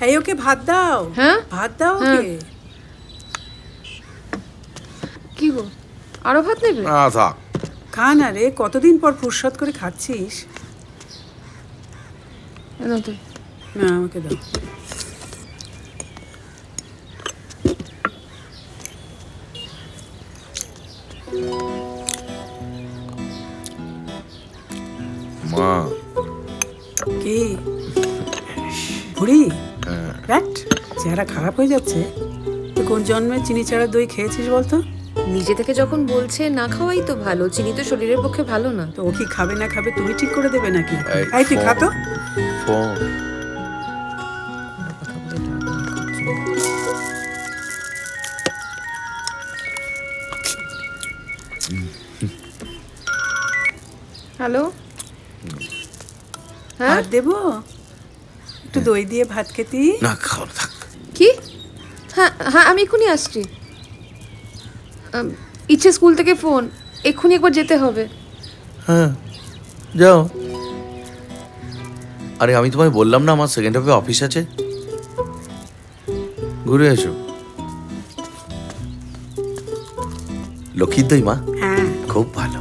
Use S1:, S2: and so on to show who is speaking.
S1: এই ওকে ভাত দাও।
S2: হ্যাঁ
S1: ভাত দাও ওকে।
S2: কি গো আরো ভাত নেবে?
S3: না থাক।
S1: খা না রে, কতদিন পর ফুরসত করে খাচ্ছিস।
S2: না তো
S1: না আমাকে দাও।
S3: মা
S1: কি বুড়ি? ব্যাট চেহারা খারাপ হয়ে যাচ্ছে। তুই কোন জন্মে চিনি ছাড়া দই খেয়েছিস বলতো?
S2: নিজে থেকে যখন বলছে না খাওয়াই তো ভালো, চিনি তো শরীরের পক্ষে ভালো না।
S1: তো ও কি খাবে না খাবে তুমি ঠিক করে দেবে নাকি?
S3: এই
S1: এই তুই খা তো।
S3: ফোন।
S2: হ্যালো, হ্যাঁ
S1: ভাত দেবো? একটু দই দিয়ে ভাত খেতি।
S3: না খাও না, থাক।
S2: কি? হ্যাঁ হ্যাঁ আমি এক্ষুনি আসছি। ইচ্ছে স্কুল থেকে ফোন, এক্ষুনি একবার যেতে হবে।
S3: হ্যাঁ যাও। আরে আমি তোমায় বললাম না আমার সেকেন্ড হাফে অফিস আছে, ঘুরে এসো। লক্ষ্মীর দই মা
S1: হ্যাঁ
S3: খুব ভালো।